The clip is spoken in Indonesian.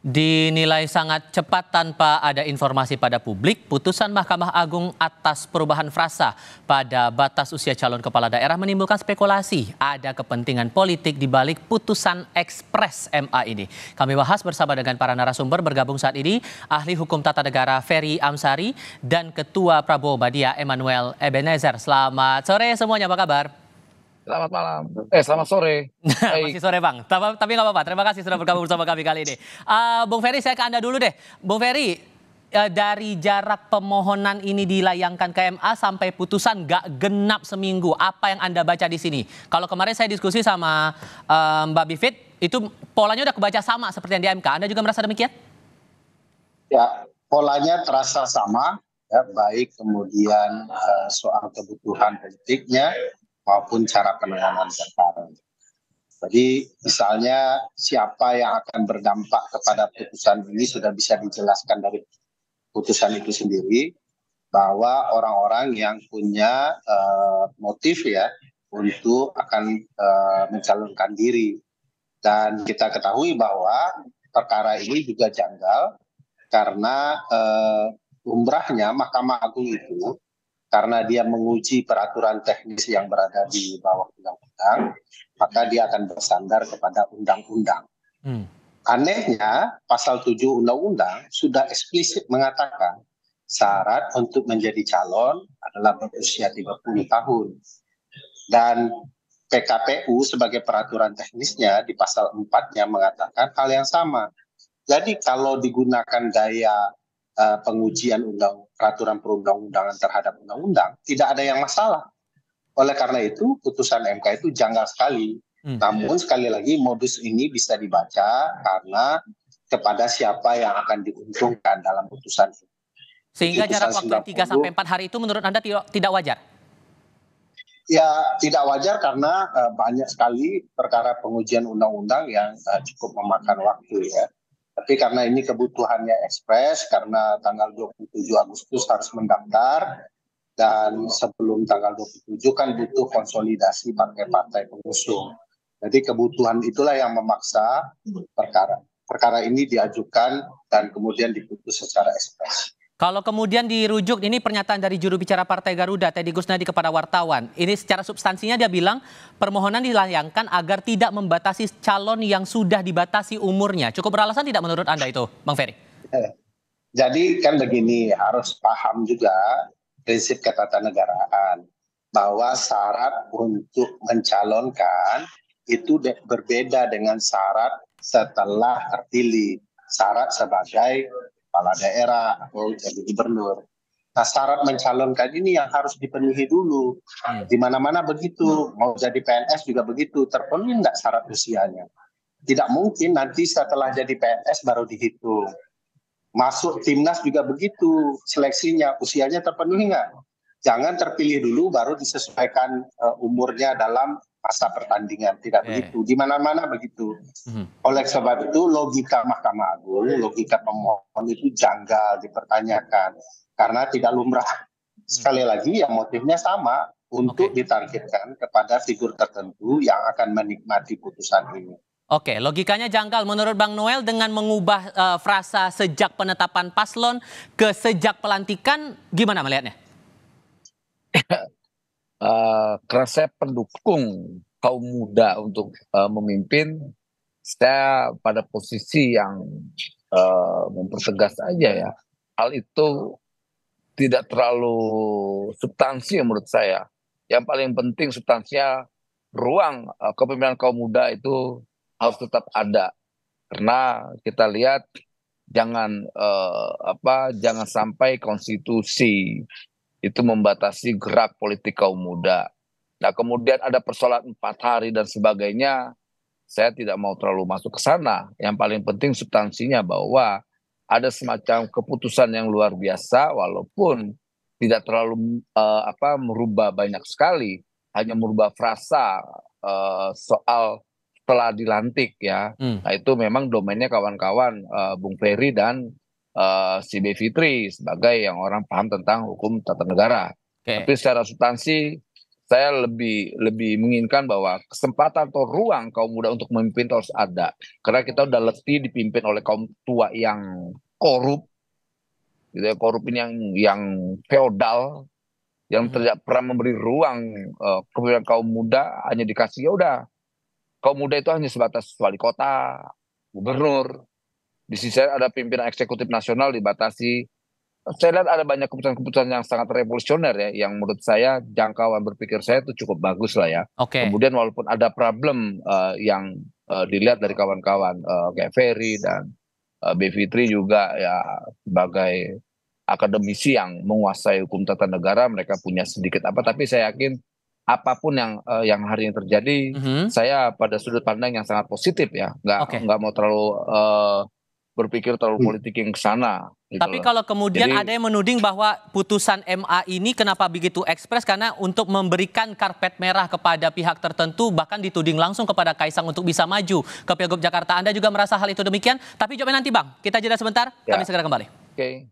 Dinilai sangat cepat tanpa ada informasi pada publik, putusan Mahkamah Agung atas perubahan frasa pada batas usia calon kepala daerah menimbulkan spekulasi ada kepentingan politik di balik putusan ekspres MA ini. Kami bahas bersama dengan para narasumber bergabung saat ini, ahli hukum tata negara Ferry Amsari dan Ketua Prabowo Badia Emmanuel Ebenezer. Selamat sore semuanya, apa kabar? Selamat malam. Selamat sore. Masih sore Bang, tapi nggak apa-apa. Terima kasih sudah bergabung bersama kami kali ini. Bung Ferry, saya ke Anda dulu deh. Bung Ferry, dari jarak pemohonan ini dilayangkan ke MA sampai putusan nggak genap seminggu. Apa yang Anda baca di sini? Kalau kemarin saya diskusi sama Mbak Bivit, itu polanya udah kebaca sama seperti yang di MK. Anda juga merasa demikian? Ya, polanya terasa sama, ya, baik kemudian soal kebutuhan politiknya maupun cara penanganan perkara. Jadi misalnya siapa yang akan berdampak kepada putusan ini sudah bisa dijelaskan dari putusan itu sendiri, bahwa orang-orang yang punya motif ya untuk akan mencalonkan diri. Dan kita ketahui bahwa perkara ini juga janggal karena umrahnya Mahkamah Agung itu, karena dia menguji peraturan teknis yang berada di bawah undang-undang, maka dia akan bersandar kepada undang-undang. Anehnya, pasal 7 undang-undang sudah eksplisit mengatakan syarat untuk menjadi calon adalah berusia 30 tahun. Dan PKPU sebagai peraturan teknisnya di pasal 4-nya mengatakan hal yang sama. Jadi kalau digunakan gaya pengujian peraturan perundang-undangan terhadap undang-undang, tidak ada yang masalah. Oleh karena itu, putusan MK itu janggal sekali. Namun sekali lagi modus ini bisa dibaca karena kepada siapa yang akan diuntungkan dalam putusan ini. Sehingga jarak waktu 3-4 hari itu menurut Anda tidak wajar? Ya, tidak wajar karena banyak sekali perkara pengujian undang-undang yang cukup memakan waktu ya. Tapi karena ini kebutuhannya ekspres, karena tanggal 27 Agustus harus mendaftar, dan sebelum tanggal 27 kan butuh konsolidasi partai-partai pengusung. Jadi kebutuhan itulah yang memaksa perkara ini diajukan dan kemudian diputus secara ekspres. Kalau kemudian dirujuk, ini pernyataan dari juru bicara Partai Garuda, Teddy Gusnadi kepada wartawan. Ini secara substansinya dia bilang permohonan dilayangkan agar tidak membatasi calon yang sudah dibatasi umurnya. Cukup beralasan tidak menurut Anda itu, Bang Ferry? Jadi kan begini, harus paham juga prinsip ketatanegaraan bahwa syarat untuk mencalonkan itu berbeda dengan syarat setelah terpilih. Syarat sebagai kepala daerah atau jadi gubernur. Nah, syarat mencalonkan ini yang harus dipenuhi dulu. Di mana-mana begitu, mau jadi PNS juga begitu, terpenuhi enggak syarat usianya? Tidak mungkin nanti setelah jadi PNS baru dihitung. Masuk timnas juga begitu, seleksinya usianya terpenuhi enggak? Jangan terpilih dulu baru disesuaikan umurnya dalam masa pertandingan, tidak begitu. Di mana-mana begitu. Oleh sebab itu logika Mahkamah Agung, logika pemohon itu janggal dipertanyakan karena tidak lumrah. Sekali lagi yang motifnya sama untuk ditargetkan kepada figur tertentu yang akan menikmati putusan ini. Oke, logikanya janggal menurut Bang Noel dengan mengubah frasa sejak penetapan paslon ke sejak pelantikan, gimana melihatnya? Karena saya pendukung kaum muda untuk memimpin, saya pada posisi yang mempertegas aja ya. Hal itu tidak terlalu substansi menurut saya. Yang paling penting substansinya ruang kepemimpinan kaum muda itu harus tetap ada. Karena kita lihat jangan sampai konstitusi itu membatasi gerak politik kaum muda. Nah, kemudian ada persoalan 4 hari dan sebagainya, saya tidak mau terlalu masuk ke sana. Yang paling penting substansinya bahwa ada semacam keputusan yang luar biasa, walaupun tidak terlalu merubah banyak sekali, hanya merubah frasa soal setelah dilantik ya. Nah, itu memang domainnya kawan-kawan Bung Ferry dan si Bivitri sebagai yang orang paham tentang hukum tata negara. Tapi secara substansi saya lebih menginginkan bahwa kesempatan atau ruang kaum muda untuk memimpin itu harus ada. Karena kita udah letih dipimpin oleh kaum tua yang korup, gitu ya, korup ini yang feodal, yang tidak pernah memberi ruang kepemimpinan kaum muda, hanya dikasih ya udah. Kaum muda itu hanya sebatas wali kota, gubernur. Di sisi lain ada pimpinan eksekutif nasional dibatasi. Saya lihat ada banyak keputusan-keputusan yang sangat revolusioner ya, yang menurut saya jangkauan berpikir saya itu cukup bagus lah ya. Oke. Kemudian walaupun ada problem yang dilihat dari kawan-kawan kayak Ferry dan Bivitri juga ya sebagai akademisi yang menguasai hukum tata negara, mereka punya sedikit apa, tapi saya yakin apapun yang hari ini terjadi, saya pada sudut pandang yang sangat positif ya, Oke. nggak mau terlalu berpikir terlalu politik yang ke sana. Gitu Tapi loh. kalau kemudian Jadi, ada yang menuding bahwa putusan MA ini kenapa begitu ekspres karena untuk memberikan karpet merah kepada pihak tertentu, bahkan dituding langsung kepada Kaisang untuk bisa maju ke Pilgub Jakarta. Anda juga merasa hal itu demikian? Tapi jawabnya nanti Bang, kita jeda sebentar, Ya. kami segera kembali. Oke.